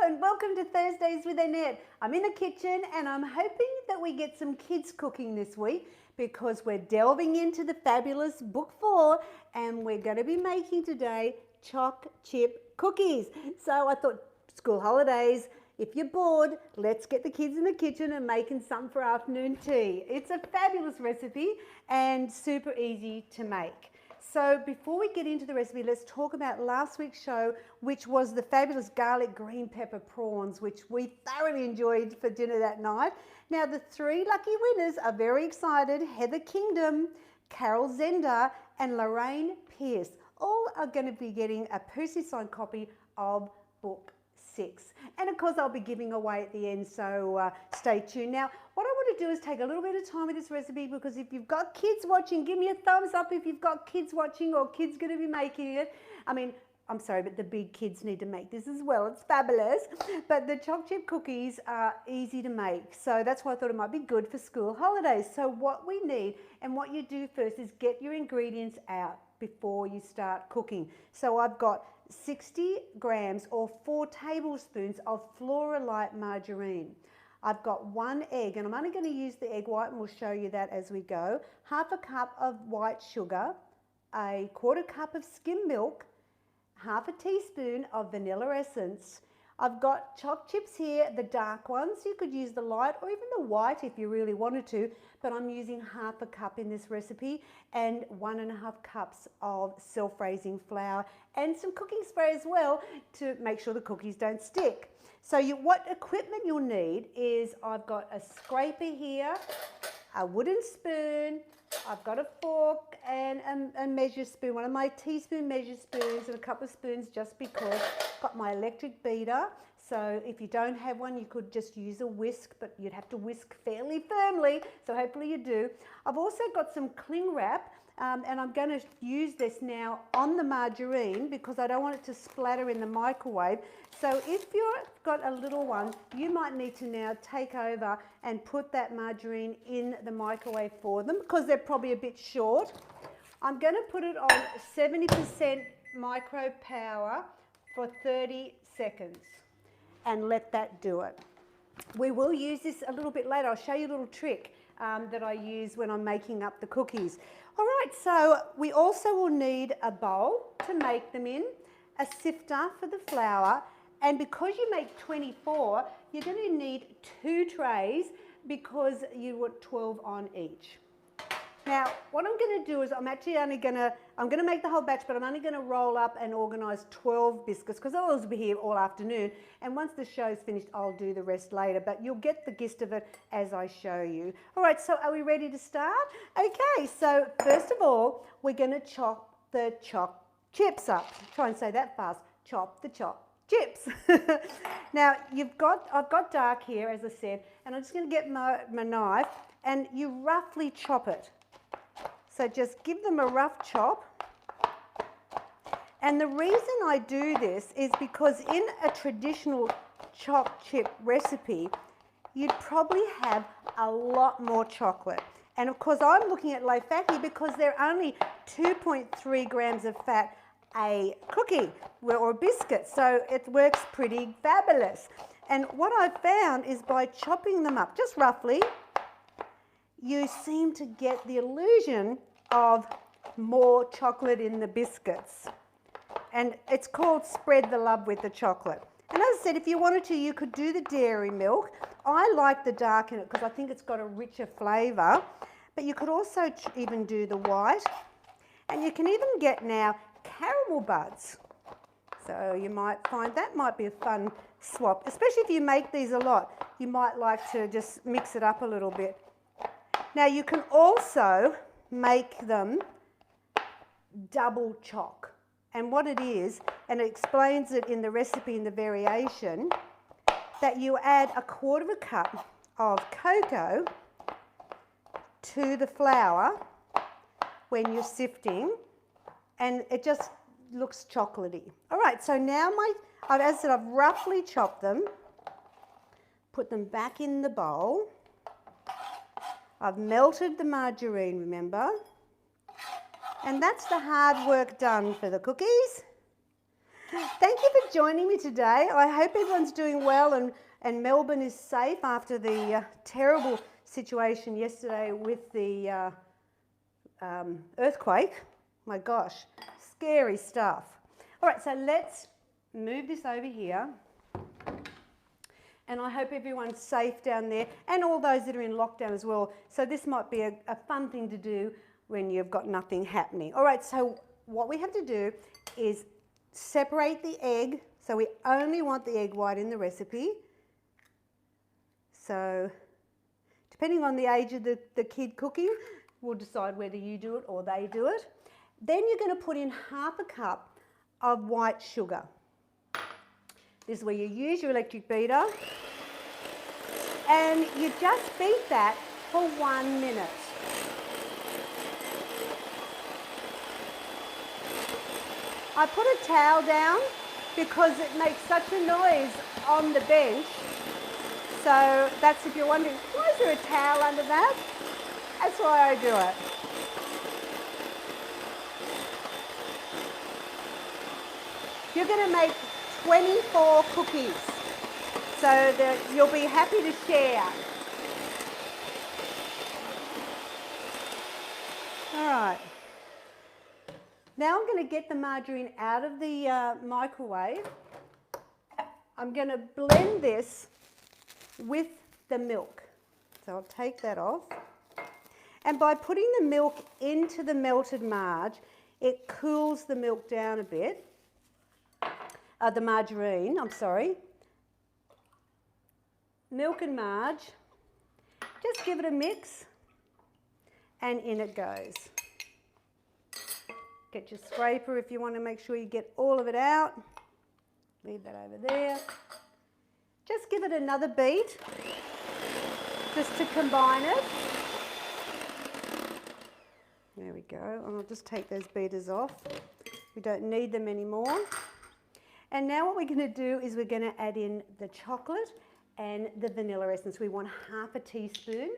and welcome to Thursdays with Annette. I'm in the kitchen and I'm hoping that we get some kids cooking this week because we're delving into the fabulous book 4 and we're going to be making today choc chip cookies. So I thought, school holidays, if you're bored, let's get the kids in the kitchen and making something for afternoon tea. It's a fabulous recipe and super easy to make. So before we get into the recipe, let's talk about last week's show, which was the fabulous garlic green pepper prawns, which we thoroughly enjoyed for dinner that night. Now, the 3 lucky winners are very excited. Heather Kingdom, Carol Zender, and Lorraine Pierce all are going to be getting a personally signed copy of book 6. And of course, I'll be giving away at the end, so stay tuned. Now, what I want to do is take a little bit of time with this recipe because if you've got kids watching, give me a thumbs up if you've got kids watching or kids going to be making it. I mean, I'm sorry, but the big kids need to make this as well. It's fabulous. But the choc chip cookies are easy to make. So that's why I thought it might be good for school holidays. So what we need and what you do first is get your ingredients out before you start cooking. So I've got 60 grams or 4 tablespoons of Flora-Lite margarine. I've got 1 egg, and I'm only going to use the egg white, and we'll show you that as we go. Half a cup of white sugar, a 1/4 cup of skim milk, half a teaspoon of vanilla essence. I've got choc chips here, the dark ones. You could use the light or even the white if you really wanted to, but I'm using half a cup in this recipe and 1.5 cups of self-raising flour and some cooking spray as well to make sure the cookies don't stick. So what equipment you'll need is I've got a scraper here, a wooden spoon, I've got a fork and a measure spoon, one of my teaspoon measure spoons and a couple of spoons just because. Got my electric beater, so if you don't have one you could just use a whisk, but you'd have to whisk fairly firmly, so hopefully you do. I've also got some cling wrap and I'm going to use this now on the margarine because I don't want it to splatter in the microwave. So if you've got a little one, you might need to now take over and put that margarine in the microwave for them because they're probably a bit short. I'm going to put it on 70% micro power for 30 seconds and let that do it. We will use this a little bit later. I'll show you a little trick that I use when I'm making up the cookies. All right, so we also will need a bowl to make them in, a sifter for the flour, and because you make 24, you're going to need 2 trays because you want 12 on each. Now, what I'm going to do is I'm going to make the whole batch, but I'm only going to roll up and organise 12 biscuits because I'll always be here all afternoon. And once the show's finished, I'll do the rest later, but you'll get the gist of it as I show you. All right, so are we ready to start? Okay, so first of all, we're going to chop the choc chips up. Try and say that fast. Chop the choc chips. Now, I've got dark here, as I said, and I'm just going to get my knife and you roughly chop it. So just give them a rough chop. And the reason I do this is because in a traditional choc chip recipe, you'd probably have a lot more chocolate. And of course, I'm looking at low fat here because they're only 2.3 grams of fat a cookie or a biscuit. So it works pretty fabulous. And what I've found is by chopping them up just roughly, you seem to get the illusion of more chocolate in the biscuits. And it's called spread the love with the chocolate. And as I said, if you wanted to, you could do the dairy milk. I like the dark in it because I think it's got a richer flavour. But you could also even do the white. And you can even get now caramel buds. So you might find that might be a fun swap, especially if you make these a lot. You might like to just mix it up a little bit. Now you can also make them double choc. And what it is, and it explains it in the recipe in the variation, that you add 1/4 cup of cocoa to the flour when you're sifting, and it just looks chocolatey. All right, so now as I said, I've roughly chopped them, put them back in the bowl. I've melted the margarine, remember? And that's the hard work done for the cookies. Thank you for joining me today. I hope everyone's doing well and Melbourne is safe after the terrible situation yesterday with the earthquake. My gosh, scary stuff. All right, so let's move this over here. And I hope everyone's safe down there and all those that are in lockdown as well. So this might be a fun thing to do when you've got nothing happening. All right, so what we have to do is separate the egg. So we only want the egg white in the recipe. So depending on the age of the kid cooking, we'll decide whether you do it or they do it. Then you're going to put in half a cup of white sugar. This is where you use your electric beater and you just beat that for 1 minute. I put a towel down because it makes such a noise on the bench. So that's if you're wondering, why is there a towel under that? That's why I do it. You're going to make 24 cookies, so that you'll be happy to share. All right. Now I'm going to get the margarine out of the microwave. I'm going to blend this with the milk. So I'll take that off. And by putting the milk into the melted marge, it cools the milk down a bit. The margarine, I'm sorry. Milk and marge. Just give it a mix and in it goes. Get your scraper if you want to make sure you get all of it out. Leave that over there. Just give it another beat just to combine it. There we go. And I'll just take those beaters off. We don't need them anymore. And now what we're going to do is we're going to add in the chocolate and the vanilla essence. We want half a teaspoon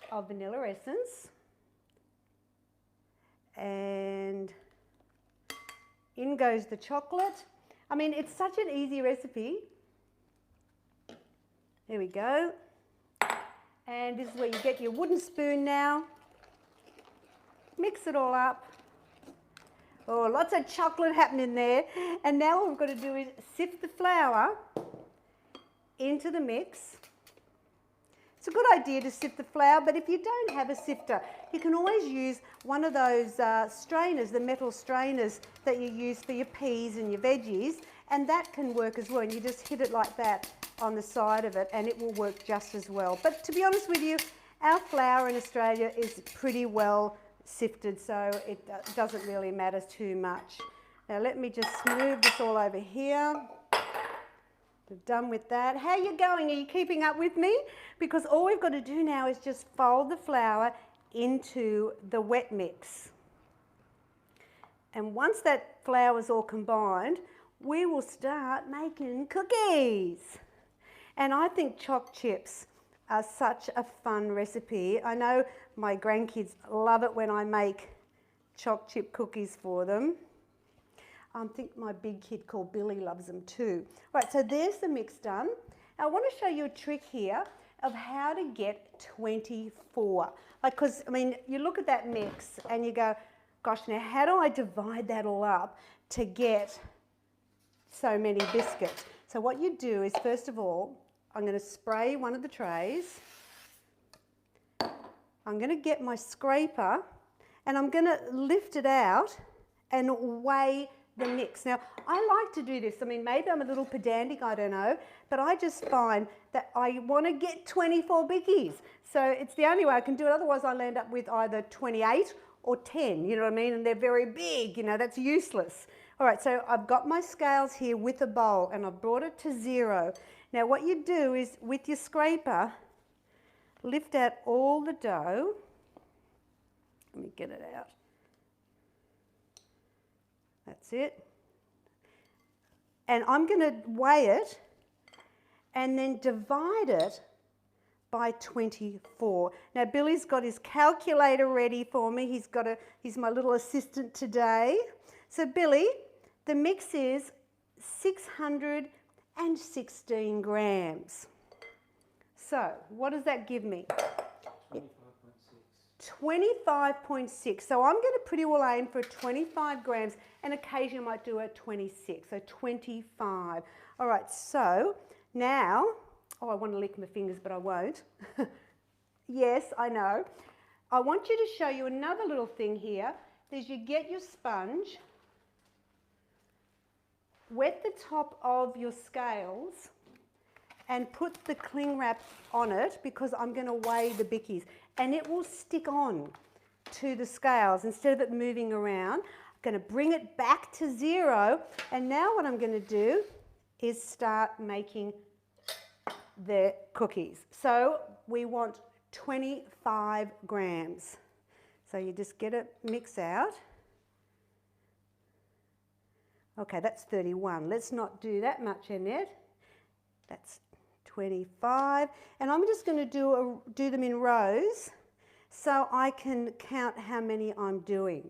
of vanilla essence. And in goes the chocolate. I mean, it's such an easy recipe. There we go. And this is where you get your wooden spoon now. Mix it all up. Oh, lots of chocolate happening there. And now what we've got to do is sift the flour into the mix. It's a good idea to sift the flour, but if you don't have a sifter, you can always use one of those strainers, the metal strainers that you use for your peas and your veggies, and that can work as well. And you just hit it like that on the side of it and it will work just as well. But to be honest with you, our flour in Australia is pretty well sifted, so it doesn't really matter too much. Now let me just move this all over here. We're done with that. How are you going? Are you keeping up with me? Because all we've got to do now is just fold the flour into the wet mix. And once that flour is all combined, we will start making cookies. And I think choc chips are such a fun recipe. I know my grandkids love it when I make choc chip cookies for them. I think my big kid called Billy loves them too. Right, so there's the mix done. Now I want to show you a trick here of how to get 24. Because, I mean, you look at that mix and you go, gosh, now how do I divide that all up to get so many biscuits? So what you do is, first of all, I'm going to spray one of the trays. I'm going to get my scraper and I'm going to lift it out and weigh the mix. Now, I like to do this. I mean, maybe I'm a little pedantic, I don't know, but I just find that I want to get 24 bickies. So it's the only way I can do it. Otherwise, I'll end up with either 28 or 10, you know what I mean? And they're very big, you know, that's useless. All right, so I've got my scales here with a bowl and I've brought it to 0. Now what you do is, with your scraper, lift out all the dough. Let me get it out. That's it. And I'm going to weigh it and then divide it by 24. Now Billy's got his calculator ready for me. He's my little assistant today. So Billy, the mix is 616 grams. So what does that give me? 25.6. So I'm going to pretty well aim for 25 grams, and occasionally I might do a 26, so 25. All right, so now, oh, I want to lick my fingers, but I won't. Yes, I know. I want you to show you another little thing here. Is you get your sponge, wet the top of your scales, and put the cling wrap on it, because I'm going to weigh the bickies, and it will stick on to the scales instead of it moving around. I'm going to bring it back to 0, and now what I'm going to do is start making the cookies. So we want 25 grams. So you just get it mix out. Okay, that's 31. Let's not do that much, Annette. That's 25. And I'm just going to do them in rows so I can count how many I'm doing.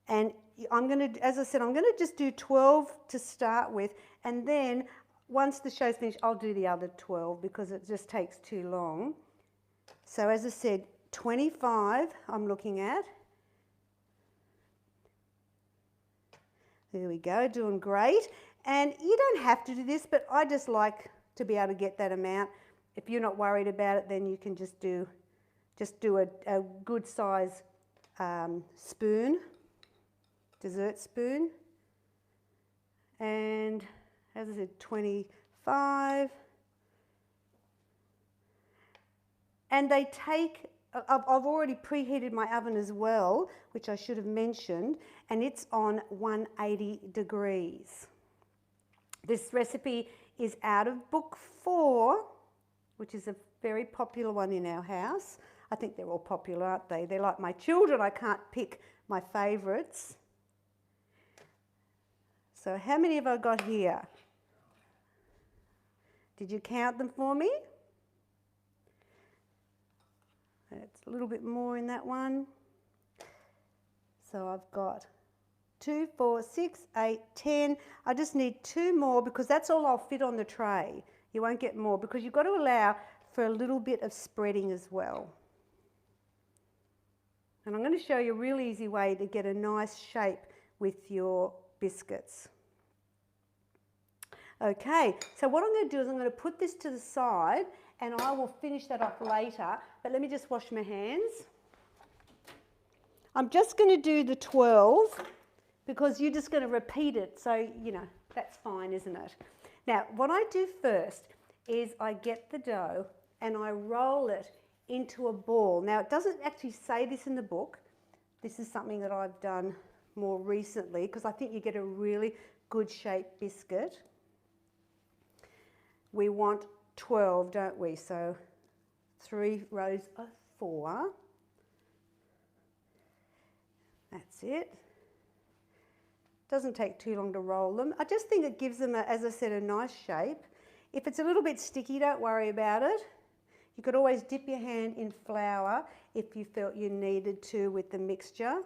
And I'm going to, as I said, I'm going to just do 12 to start with, and then once the show's finished, I'll do the other 12 because it just takes too long. So as I said, 25 I'm looking at. There we go, doing great. And you don't have to do this, but I just like to be able to get that amount. If you're not worried about it, then you can just do a good size spoon, dessert spoon. And as I said, 25. And they take, I've already preheated my oven as well, which I should have mentioned, and it's on 180 degrees. This recipe is out of book 4, which is a very popular one in our house. I think they're all popular, aren't they? They're like my children. I can't pick my favourites. So how many have I got here? Did you count them for me? It's a little bit more in that one. So I've got 2, 4, 6, 8, 10. I just need 2 more because that's all I'll fit on the tray. You won't get more because you've got to allow for a little bit of spreading as well. And I'm going to show you a real easy way to get a nice shape with your biscuits. Okay, so what I'm going to do is I'm going to put this to the side and I will finish that off later, but let me just wash my hands. I'm just going to do the 12 because you're just going to repeat it, so you know, that's fine, isn't it? Now, what I do first is I get the dough and I roll it into a ball. Now, it doesn't actually say this in the book. This is something that I've done more recently because I think you get a really good shaped biscuit. We want 12, don't we? So 3 rows of 4. That's it. Doesn't take too long to roll them. I just think it gives them, as I said, a nice shape. If it's a little bit sticky, don't worry about it. You could always dip your hand in flour if you felt you needed to with the mixture.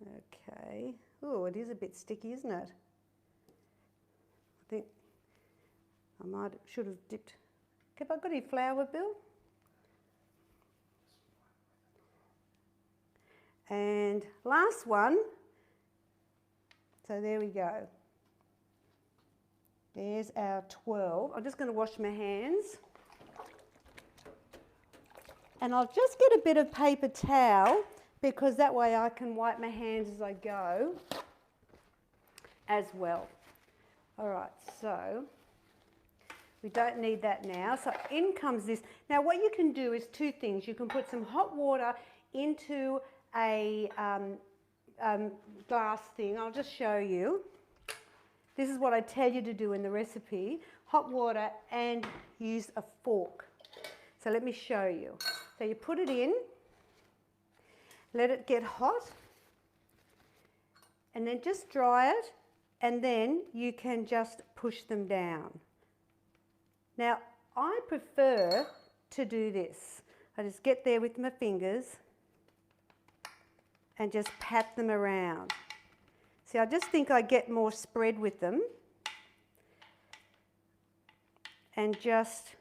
Okay. Oh, it is a bit sticky, isn't it? I think I should have dipped. Have I got any flour, Bill? And last one. So there we go. There's our 12. I'm just going to wash my hands. And I'll just get a bit of paper towel because that way I can wipe my hands as I go as well. All right, so we don't need that now. So in comes this. Now what you can do is 2 things. You can put some hot water into a glass thing. I'll just show you. This is what I tell you to do in the recipe. Hot water and use a fork. So let me show you. So you put it in, let it get hot, and then just dry it, and then you can just push them down. Now, I prefer to do this. I just get there with my fingers and just pat them around. See, I just think I get more spread with them. And just,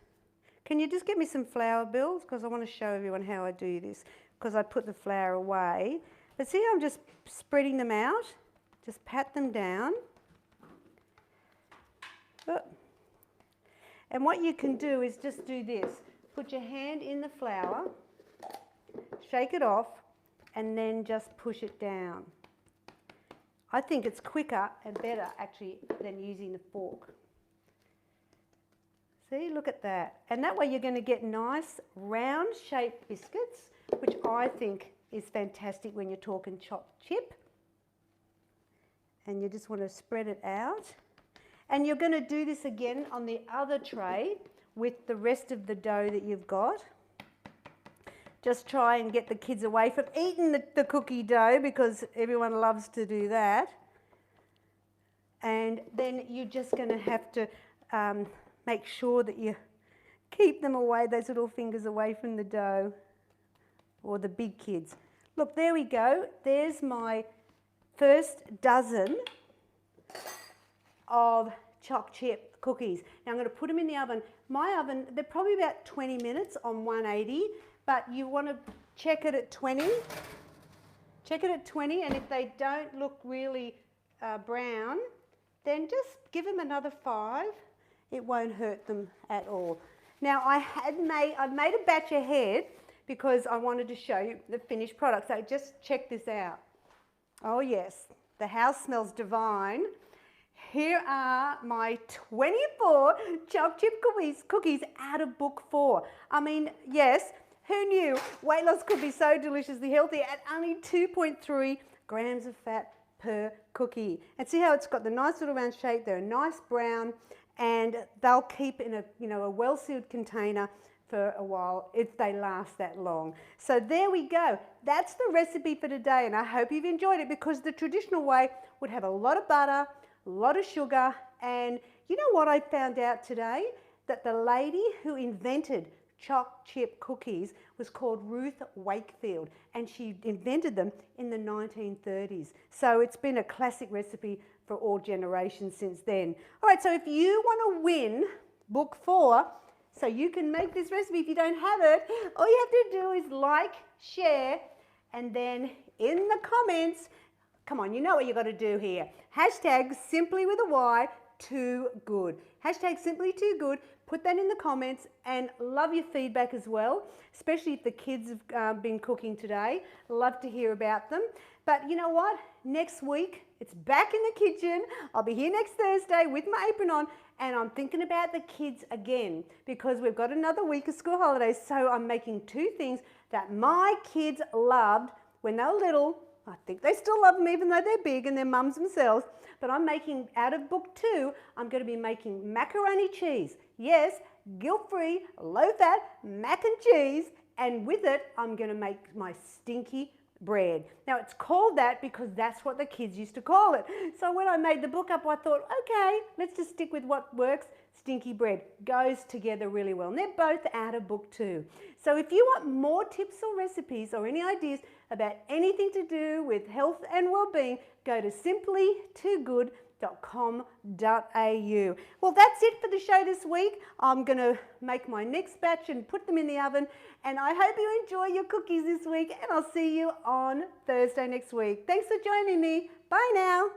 can you just get me some flour, Bill? Because I want to show everyone how I do this, because I put the flour away. But see how I'm just spreading them out? Just pat them down. Oh. And what you can do is just do this. Put your hand in the flour, shake it off, and then just push it down. I think it's quicker and better actually than using the fork. See, look at that. And that way you're going to get nice round shaped biscuits, which I think is fantastic when you're talking chopped chip. And you just want to spread it out. And you're going to do this again on the other tray with the rest of the dough that you've got. Just try and get the kids away from eating the cookie dough, because everyone loves to do that. And then you're just going to have to make sure that you keep them away, those little fingers away from the dough, or the big kids. Look, there we go. There's my first dozen of choc chip cookies. Now I'm going to put them in the oven. My oven, they're probably about 20 minutes on 180, but you want to check it at 20. Check it at 20, and if they don't look really brown, then just give them another 5. It won't hurt them at all. Now I've made a batch ahead because I wanted to show you the finished product. So just check this out. Oh yes, the house smells divine. Here are my 24 choc chip cookies out of book 4. I mean, yes, who knew weight loss could be so deliciously healthy at only 2.3 grams of fat per cookie. And see how it's got the nice little round shape. They're a nice brown, and they'll keep in a well-sealed container for a while if they last that long. So there we go. That's the recipe for today, and I hope you've enjoyed it, because the traditional way would have a lot of butter, a lot of sugar, and you know what I found out today? That the lady who invented choc chip cookies was called Ruth Wakefield, and she invented them in the 1930s. So it's been a classic recipe for all generations since then. All right, so if you want to win book 4, so you can make this recipe if you don't have it, all you have to do is like, share, and then in the comments, come on, you know what you got to do here. Hashtag Symply with a Y, too good. Hashtag Symply too good. Put that in the comments, and love your feedback as well, especially if the kids have been cooking today. Love to hear about them. But you know what? Next week, it's back in the kitchen. I'll be here next Thursday with my apron on, and I'm thinking about the kids again, because we've got another week of school holidays. So I'm making 2 things that my kids loved when they were little. I think they still love them even though they're big and they're mums themselves. But I'm making, out of book 2, I'm going to be making macaroni cheese. Yes, guilt-free, low-fat mac and cheese. And with it, I'm going to make my stinky bread. Now, it's called that because that's what the kids used to call it. So when I made the book up, I thought, okay, let's just stick with what works. Stinky bread goes together really well. And they're both out of book 2. So if you want more tips or recipes or any ideas about anything to do with health and well-being, go to simplytoogood.com.au. Well, that's it for the show this week. I'm going to make my next batch and put them in the oven. And I hope you enjoy your cookies this week. And I'll see you on Thursday next week. Thanks for joining me. Bye now.